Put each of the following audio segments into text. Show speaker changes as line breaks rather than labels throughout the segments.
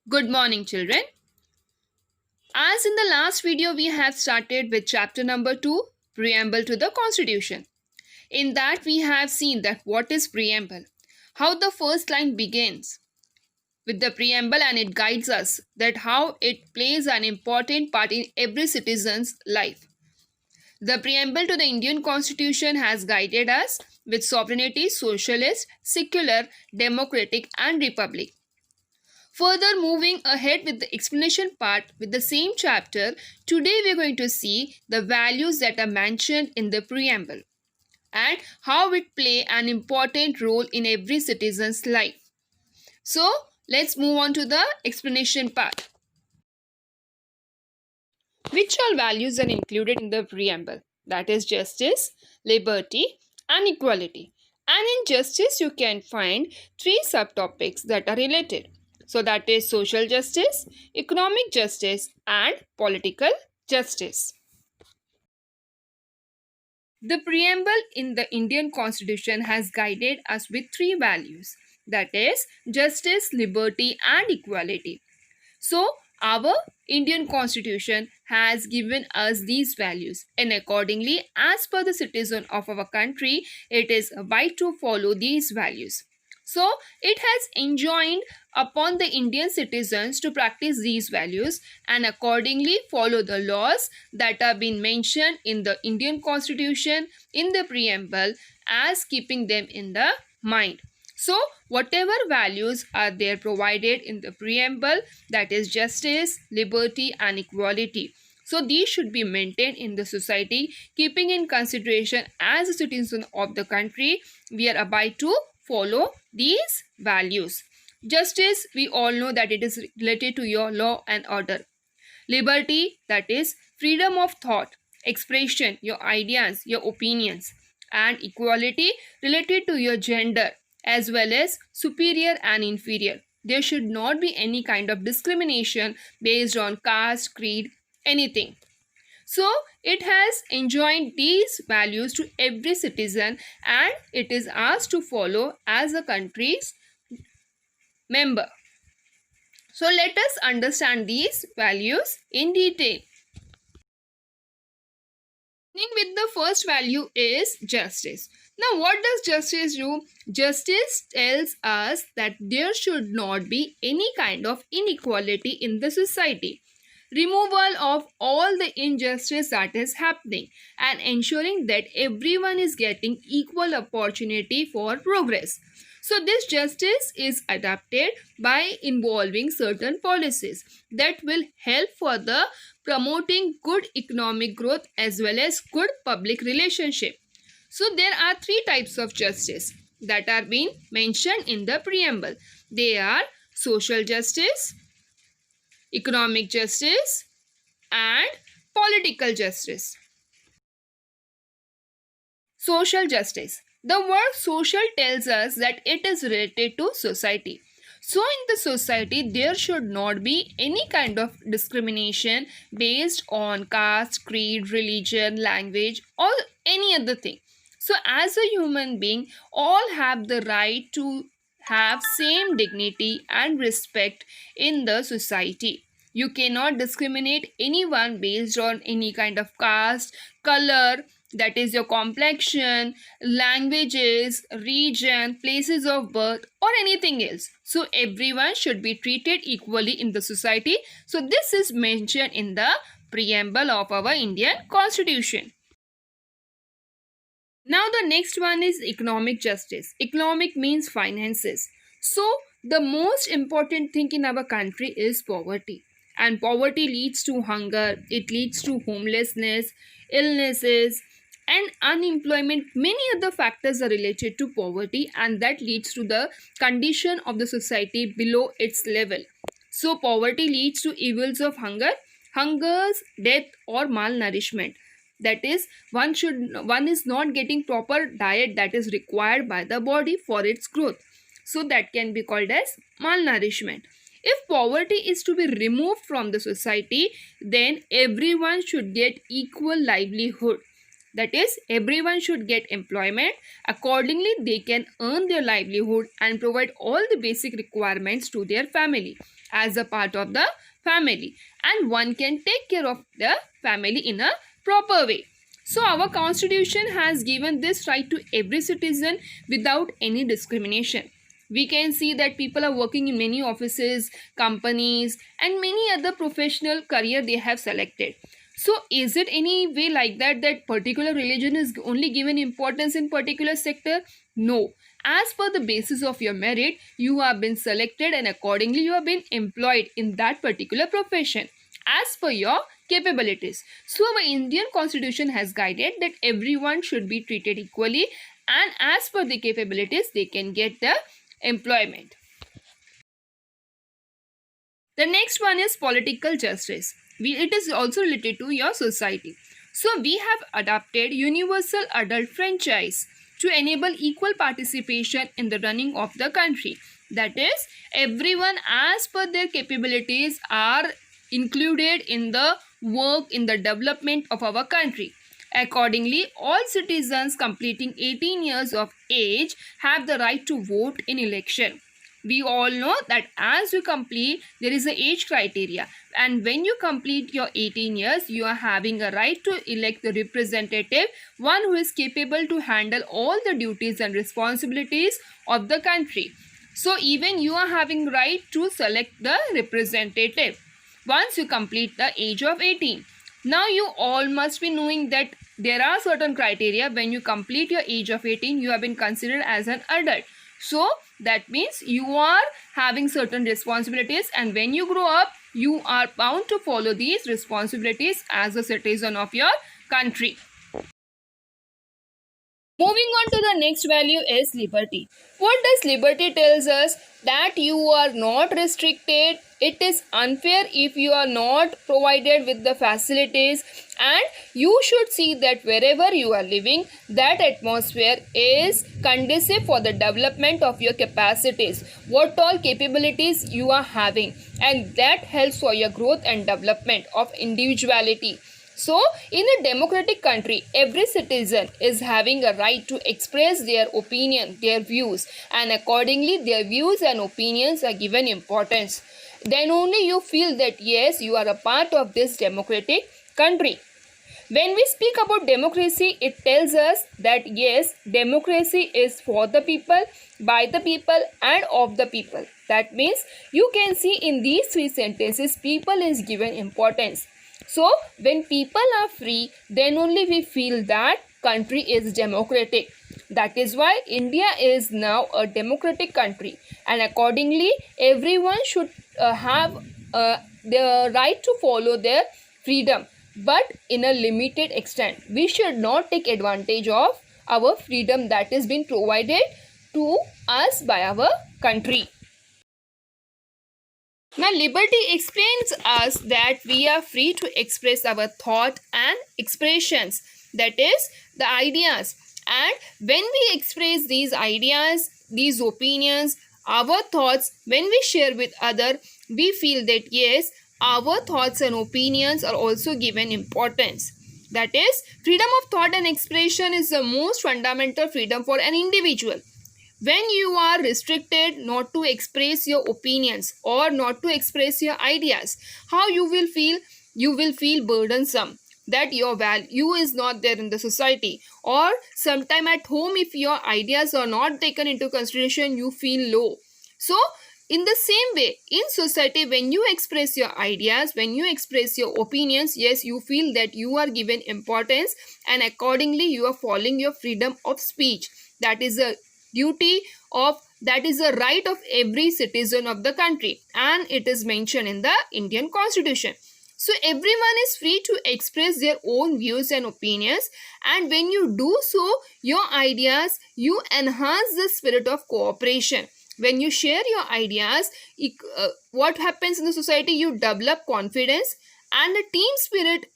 Good morning, children. As in the last video, we have started with chapter number 2, Preamble to the Constitution. In that, we have seen that what is preamble, how the first line begins with the preamble and it guides us that how it plays an important part in every citizen's life. The preamble to the Indian Constitution has guided us with sovereignty, socialist, secular, democratic and republic. Further moving ahead with the explanation part with the same chapter, today we are going to see the values that are mentioned in the preamble and how it play an important role in every citizen's life. So, let's move on to the explanation part. Which all values are included in the preamble? That is justice, liberty and equality. And in justice you can find three subtopics that are related. So that is social justice, economic justice and political justice. The preamble in the Indian Constitution has guided us with three values, that is justice, liberty and equality. So, our Indian Constitution has given us these values and accordingly, as per the citizen of our country, it is right to follow these values. So, it has enjoined upon the Indian citizens to practice these values and accordingly follow the laws that have been mentioned in the Indian Constitution in the preamble as keeping them in the mind. So, whatever values are there provided in the preamble, that is justice, liberty and equality. So, these should be maintained in the society, keeping in consideration as a citizen of the country, we are obliged to follow these values. Justice, we all know that it is related to your law and order. Liberty, that is freedom of thought, expression, your ideas, your opinions. And equality, related to your gender as well as superior and inferior. There should not be any kind of discrimination based on caste, creed, anything. So, it has enjoined these values to every citizen and it is asked to follow as a country's member. So, let us understand these values in detail. Beginning with the first value is justice. Now, what does justice do? Justice tells us that there should not be any kind of inequality in the society. Removal of all the injustice that is happening and ensuring that everyone is getting equal opportunity for progress. So this justice is adapted by involving certain policies that will help for the promoting good economic growth as well as good public relationship. So there are three types of justice that are being mentioned in the preamble. They are social justice, economic justice and political justice. Social justice. The word social tells us that it is related to society. So in the society, there should not be any kind of discrimination based on caste, creed, religion, language or any other thing. So as a human being, all have the right to have same dignity and respect in the society. You cannot discriminate anyone based on any kind of caste, color, that is your complexion, languages, region, places of birth or anything else. So everyone should be treated equally in the society. So this is mentioned in the preamble of our Indian Constitution. Now the next one is economic justice. Economic means finances. So the most important thing in our country is poverty. And poverty leads to hunger, it leads to homelessness, illnesses and unemployment. Many other factors are related to poverty and that leads to the condition of the society below its level. So poverty leads to evils of hunger, death or malnourishment. That is, one is not getting proper diet that is required by the body for its growth. So that can be called as malnourishment. If poverty is to be removed from the society, then everyone should get equal livelihood. That is, everyone should get employment. Accordingly, they can earn their livelihood and provide all the basic requirements to their family. as a part of the family, and one can take care of the family in a proper way. So our constitution has given this right to every citizen without any discrimination. We can see that people are working in many offices, companies, and many other professional career they have selected. So is it any way like that that particular religion is only given importance in particular sector? No. As per the basis of your merit, you have been selected and accordingly you have been employed in that particular profession as per your capabilities. So our Indian constitution has guided that everyone should be treated equally, and as per the capabilities they can get the employment. The next one is political justice. It is also related to your society. So we have adopted universal adult franchise to enable equal participation in the running of the country. That is, everyone as per their capabilities are included in the work in the development of our country. Accordingly, all citizens completing 18 years of age have the right to vote in election. We all know that as you complete, there is a age criteria, and when you complete your 18 years, you are having a right to elect the representative, one who is capable to handle all the duties and responsibilities of the country. So even you are having right to select the representative once you complete the age of 18. Now you all must be knowing that there are certain criteria. When you complete your age of 18, you have been considered as an adult. So that means you are having certain responsibilities, and when you grow up, you are bound to follow these responsibilities as a citizen of your country. Moving on to the next value is liberty. What does liberty tells us? That you are not restricted. It is unfair if you are not provided with the facilities, and you should see that wherever you are living, that atmosphere is conducive for the development of your capacities, what all capabilities you are having, and that helps for your growth and development of individuality. So, in a democratic country, every citizen is having a right to express their opinion, their views, and accordingly their views and opinions are given importance. Then only you feel that yes, you are a part of this democratic country. When we speak about democracy, it tells us that yes, democracy is for the people, by the people, and of the people. That means you can see in these three sentences, people is given importance. So, when people are free, then only we feel that country is democratic. That is why India is now a democratic country, and accordingly, everyone should have the right to follow their freedom, but in a limited extent. We should not take advantage of our freedom that is being provided to us by our country. Now, liberty explains us that we are free to express our thought and expressions, that is, the ideas. And when we express these ideas, these opinions, our thoughts, when we share with others, we feel that yes, our thoughts and opinions are also given importance. That is, freedom of thought and expression is the most fundamental freedom for an individual. When you are restricted not to express your opinions or not to express your ideas, how you will feel? You will feel burdensome, that your value is not there in the society, or sometime at home if your ideas are not taken into consideration, you feel low. So in the same way, in society, when you express your ideas, when you express your opinions, yes, you feel that you are given importance, and accordingly you are following your freedom of speech. That is a that is a right of every citizen of the country, and it is mentioned in the Indian Constitution. So everyone is free to express their own views and opinions, and when you do so, your ideas, you enhance the spirit of cooperation. When you share your ideas, what happens in the society? You develop confidence and a team spirit.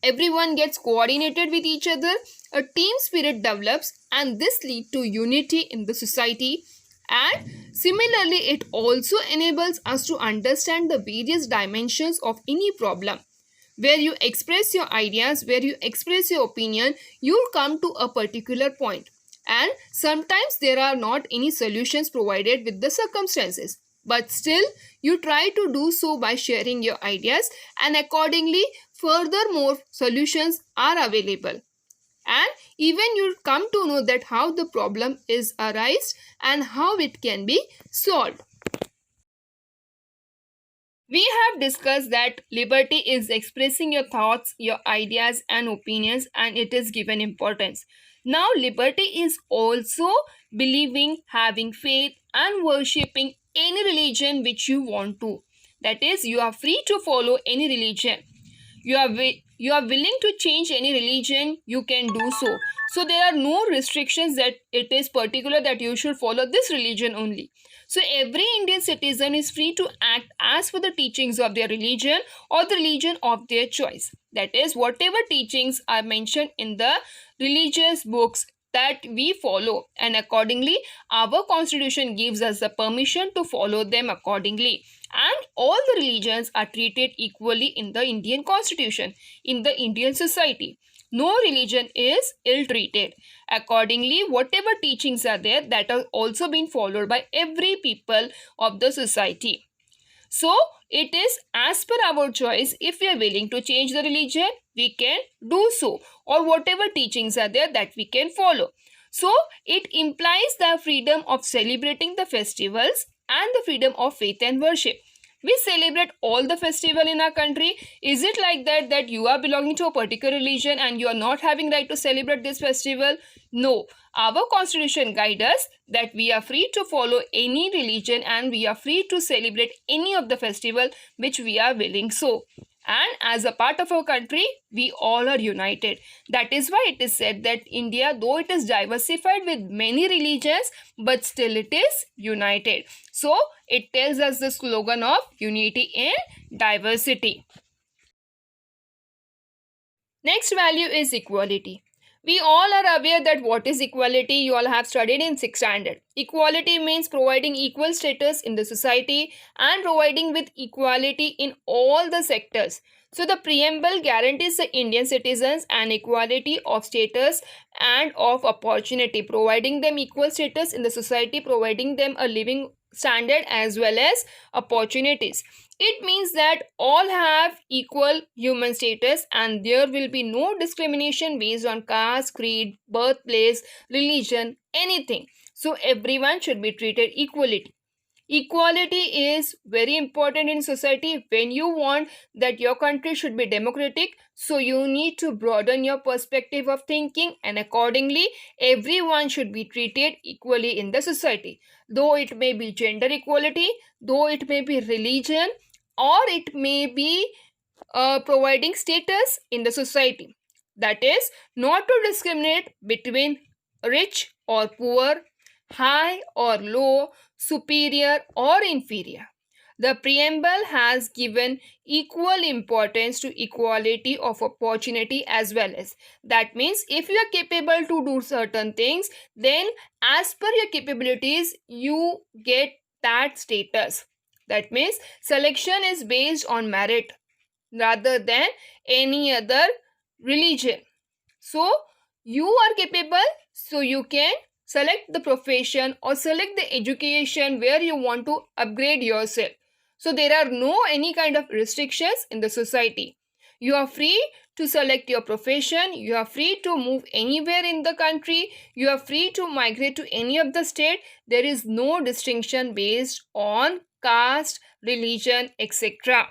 Everyone gets coordinated with each other, a team spirit develops, and this leads to unity in the society. And similarly, it also enables us to understand the various dimensions of any problem. Where you express your ideas, where you express your opinion, you come to a particular point. And sometimes there are not any solutions provided with the circumstances. but still you try to do so by sharing your ideas, and accordingly furthermore solutions are available, and even you come to know that how the problem is arised and how it can be solved. We have discussed that liberty is expressing your thoughts, your ideas and opinions, and it is given importance. Now liberty is also believing, having faith and worshipping any religion which you want to. That is, you are free to follow any religion. You are willing to change any religion, you can do so. So there are no restrictions that it is particular that you should follow this religion only. So every Indian citizen is free to act as per the teachings of their religion or the religion of their choice. That is, whatever teachings are mentioned in the religious books that we follow, and accordingly our constitution gives us the permission to follow them accordingly, and all the religions are treated equally in the Indian constitution, in the Indian society. No religion is ill treated. Accordingly, whatever teachings are there, that are also being followed by every people of the society. So it is as per our choice. If we are willing to change the religion, we can do so, or whatever teachings are there that we can follow. So it implies the freedom of celebrating the festivals and the freedom of faith and worship. We celebrate all the festival in our country. Is it like that you are belonging to a particular religion and you are not having right to celebrate this festival? No. Our constitution guides us that we are free to follow any religion and we are free to celebrate any of the festival which we are willing so. And as a part of our country, we all are united. That is why it is said that India, though it is diversified with many religions, but still it is united. So it tells us the slogan of unity in diversity. Next value is equality. We all are aware that what is equality. You all have studied in 6th standard. Equality means providing equal status in the society and providing with equality in all the sectors. So the preamble guarantees the Indian citizens an equality of status and of opportunity, providing them equal status in the society, providing them a living standard as well as opportunities. It means that all have equal human status and there will be no discrimination based on caste, creed, birthplace, religion, anything. So everyone should be treated equally. Equality is very important in society. When you want that your country should be democratic, so you need to broaden your perspective of thinking, and accordingly everyone should be treated equally in the society. Though it may be gender equality, though it may be religion, or it may be providing status in the society. That is, not to discriminate between rich or poor, high or low, superior or inferior. The preamble has given equal importance to equality of opportunity as well as. That means if you are capable to do certain things, then as per your capabilities, you get that status. That means selection is based on merit rather than any other religion. So you are capable, so you can select the profession or select the education where you want to upgrade yourself. So there are no any kind of restrictions in the society. You are free to select your profession, you are free to move anywhere in the country, you are free to migrate to any of the state. There is no distinction based on caste, religion, etc.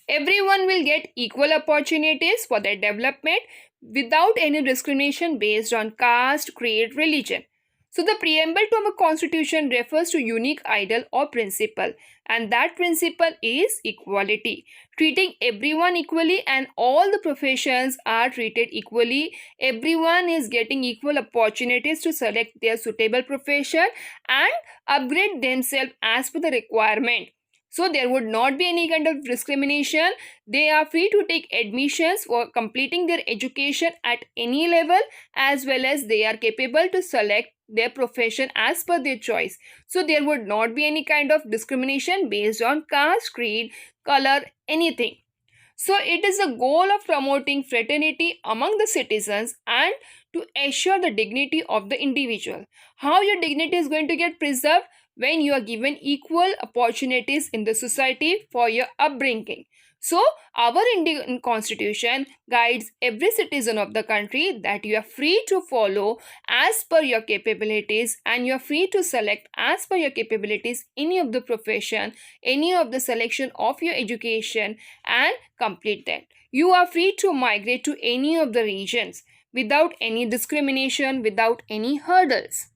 Everyone will get equal opportunities for their development without any discrimination based on caste, creed, religion. So the preamble to our constitution refers to unique ideal or principle, and that principle is equality. Treating everyone equally and all the professions are treated equally. Everyone is getting equal opportunities to select their suitable profession and upgrade themselves as per the requirement. So there would not be any kind of discrimination. They are free to take admissions for completing their education at any level, as well as they are capable to select their profession as per their choice. So there would not be any kind of discrimination based on caste, creed, color, anything. So it is a goal of promoting fraternity among the citizens and to assure the dignity of the individual. How your dignity is going to get preserved? When you are given equal opportunities in the society for your upbringing. So, our Indian constitution guides every citizen of the country that you are free to follow as per your capabilities, and you are free to select as per your capabilities any of the profession, any of the selection of your education, and complete that. You are free to migrate to any of the regions without any discrimination, without any hurdles.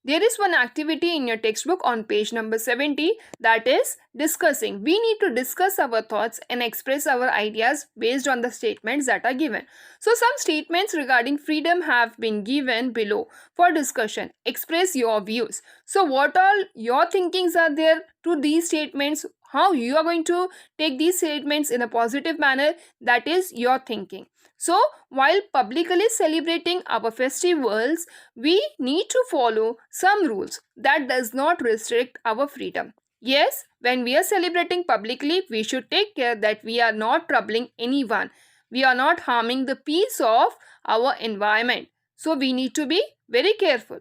There is one activity in your textbook on page number 70, that is discussing. We need to discuss our thoughts and express our ideas based on the statements that are given. So some statements regarding freedom have been given below for discussion. Express your views. So what all your thinkings are there to these statements? How you are going to take these statements in a positive manner, that is your thinking. So, while publicly celebrating our festivals, we need to follow some rules that does not restrict our freedom. Yes, when we are celebrating publicly, we should take care that we are not troubling anyone. We are not harming the peace of our environment. So, we need to be very careful.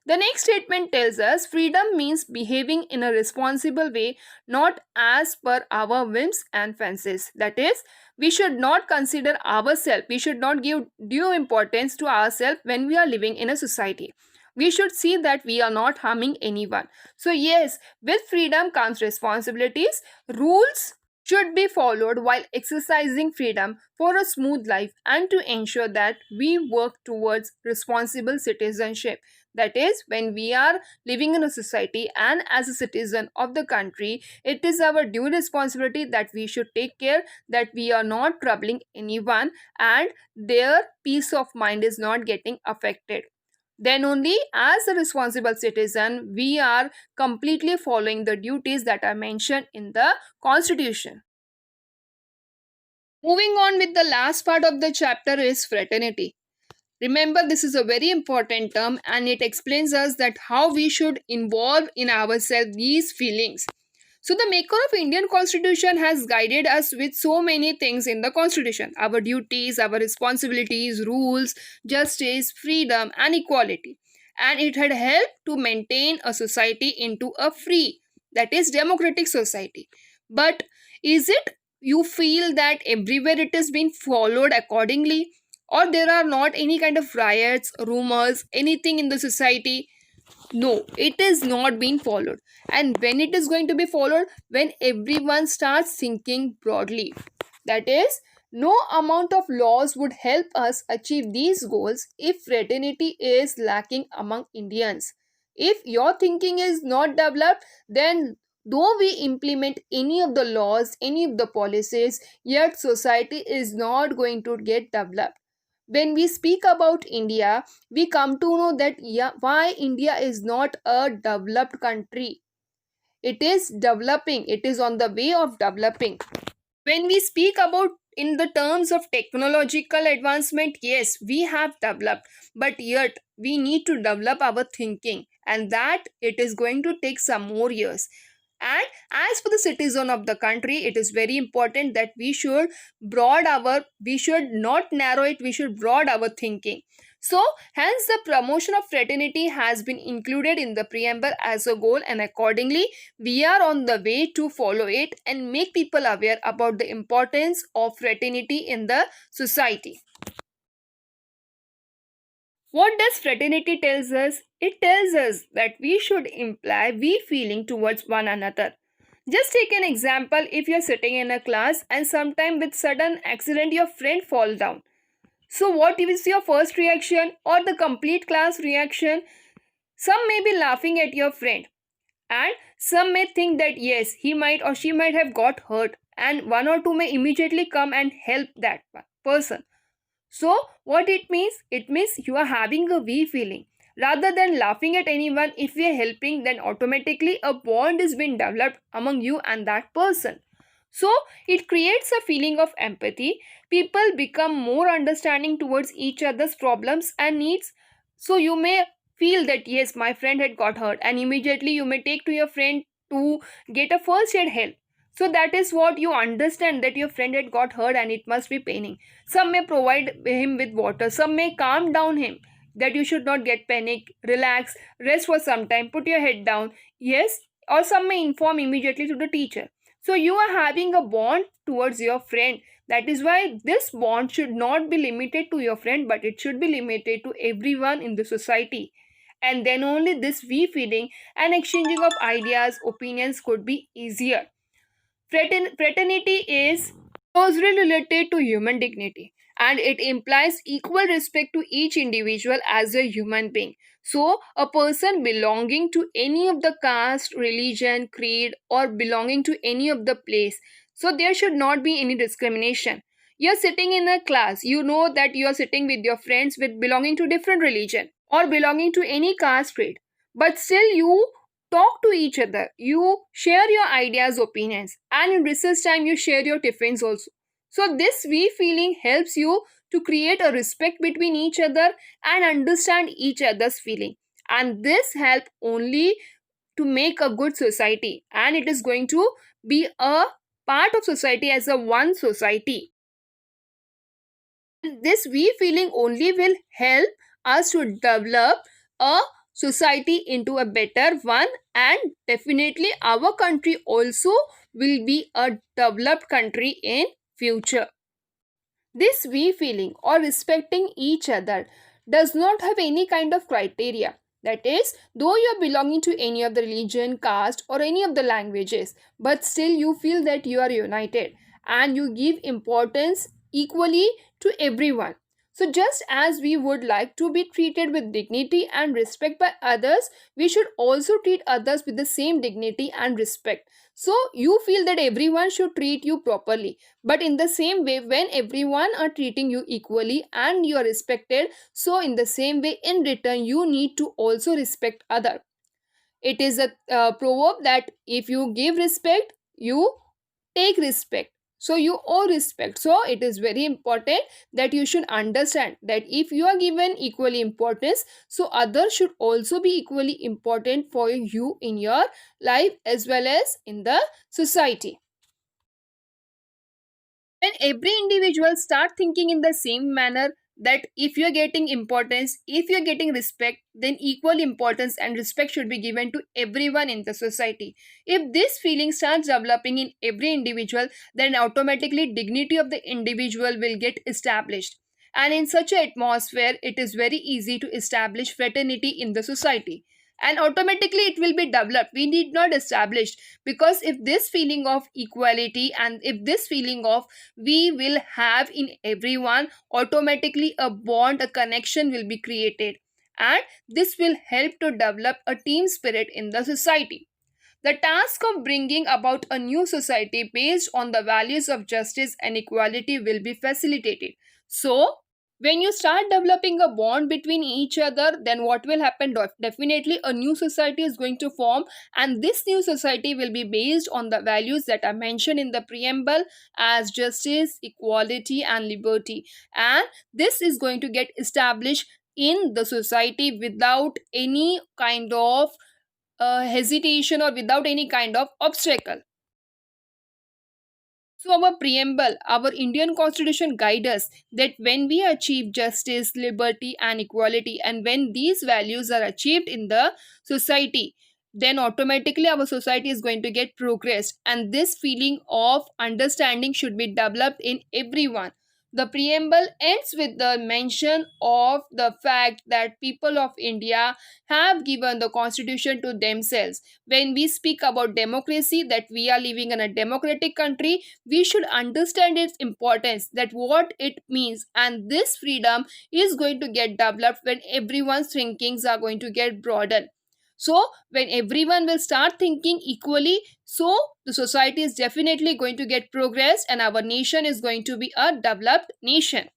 The next statement tells us freedom means behaving in a responsible way, not as per our whims and fancies. That is, we should not consider ourselves, we should not give due importance to ourselves when we are living in a society. We should see that we are not harming anyone. So, yes, with freedom comes responsibilities. Rules should be followed while exercising freedom for a smooth life and to ensure that we work towards responsible citizenship. That is, when we are living in a society and as a citizen of the country, it is our due responsibility that we should take care that we are not troubling anyone and their peace of mind is not getting affected. Then only as a responsible citizen we are completely following the duties that are mentioned in the constitution. Moving on with the last part of the chapter is fraternity. Remember, this is a very important term and it explains us that how we should involve in ourselves these feelings. So the maker of Indian Constitution has guided us with so many things in the Constitution. Our duties, our responsibilities, rules, justice, freedom and equality. And it had helped to maintain a society into a free, that is democratic society. But is it you feel that everywhere it is being followed accordingly? Or there are not any kind of riots, rumors, anything in the society? No, it is not being followed. And when it is going to be followed? When everyone starts thinking broadly. That is, no amount of laws would help us achieve these goals if fraternity is lacking among Indians. If your thinking is not developed, then though we implement any of the laws, any of the policies, yet society is not going to get developed. When we speak about India, we come to know that yeah, why India is not a developed country. It is developing, it is on the way of developing. When we speak about in the terms of technological advancement, yes, we have developed, but yet we need to develop our thinking, and that it is going to take some more years. And as for the citizen of the country, it is very important that we should not narrow it, we should broad our thinking. So hence the promotion of fraternity has been included in the preamble as a goal, and accordingly we are on the way to follow it and make people aware about the importance of fraternity in the society. What does fraternity tells us? It tells us that we should imply we feeling towards one another. Just take an example. If you are sitting in a class and sometime with sudden accident your friend fall down. So what is your first reaction or the complete class reaction? Some may be laughing at your friend and some may think that yes, he might or she might have got hurt, and one or two may immediately come and help that person. So, what it means? It means you are having a we feeling. Rather than laughing at anyone, if we are helping, then automatically a bond is being developed among you and that person. So, it creates a feeling of empathy. People become more understanding towards each other's problems and needs. So, you may feel that yes, my friend had got hurt, and immediately you may take to your friend to get a first aid help. So that is what you understand, that your friend had got hurt and it must be paining. Some may provide him with water, some may calm down him, that you should not get panic, relax, rest for some time, put your head down. Yes, or some may inform immediately to the teacher. So you are having a bond towards your friend. That is why this bond should not be limited to your friend, but it should be limited to everyone in the society. And then only this we feeling and exchanging of ideas, opinions could be easier. Fraternity is closely related to human dignity, and it implies equal respect to each individual as a human being. So, a person belonging to any of the caste, religion, creed, or belonging to any of the place, so there should not be any discrimination. You're sitting in a class, you know that you are sitting with your friends with belonging to different religion or belonging to any caste, creed, but still you talk to each other, you share your ideas, opinions, and in recess time you share your tiffins also. So this we feeling helps you to create a respect between each other and understand each other's feeling, and this help only to make a good society, and it is going to be a part of society as a one society. This we feeling only will help us to develop a society into a better one, and definitely our country also will be a developed country in future. This we feeling or respecting each other does not have any kind of criteria. That is, though you are belonging to any of the religion, caste, or any of the languages, but still you feel that you are united and you give importance equally to everyone. So, just as we would like to be treated with dignity and respect by others, we should also treat others with the same dignity and respect. So, you feel that everyone should treat you properly, but in the same way, when everyone are treating you equally and you are respected, so in the same way, in return, you need to also respect other. It is a proverb that if you give respect, you take respect. So you owe respect. So it is very important that you should understand that if you are given equally importance, so others should also be equally important for you in your life as well as in the society. When every individual start thinking in the same manner, that if you're getting importance, if you're getting respect, then equal importance and respect should be given to everyone in the society. If this feeling starts developing in every individual, then automatically dignity of the individual will get established, and in such an atmosphere it is very easy to establish fraternity in the society, and automatically it will be developed. We need not establish, because if this feeling of equality and if this feeling of we will have in everyone, automatically a bond, a connection will be created, and this will help to develop a team spirit in the society. The task of bringing about a new society based on the values of justice and equality will be facilitated. So, when you start developing a bond between each other, then what will happen? Definitely a new society is going to form, and this new society will be based on the values that are mentioned in the preamble as justice, equality, and liberty, and this is going to get established in the society without any kind of hesitation or without any kind of obstacle. So, our preamble, our Indian constitution guide us that when we achieve justice, liberty, and equality, and when these values are achieved in the society, then automatically our society is going to get progressed, and this feeling of understanding should be developed in everyone. The preamble ends with the mention of the fact that people of India have given the constitution to themselves. When we speak about democracy, that we are living in a democratic country, we should understand its importance, that what it means, and this freedom is going to get developed when everyone's thinkings are going to get broadened. So when everyone will start thinking equally, so the society is definitely going to get progressed and our nation is going to be a developed nation.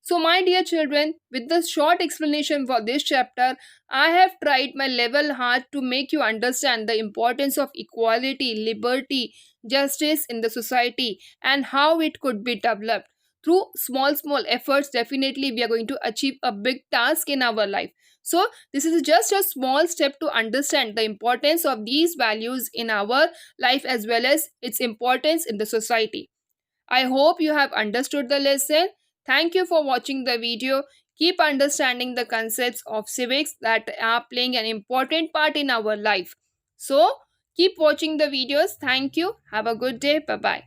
So, my dear children, with this short explanation for this chapter, I have tried my level hard to make you understand the importance of equality, liberty, justice in the society and how it could be developed. Through small efforts, definitely we are going to achieve a big task in our life. So this is just a small step to understand the importance of these values in our life as well as its importance in the society. I hope you have understood the lesson. Thank you for watching the video. Keep understanding the concepts of civics that are playing an important part in our life. So, keep watching the videos. Thank you. Have a good day. Bye bye.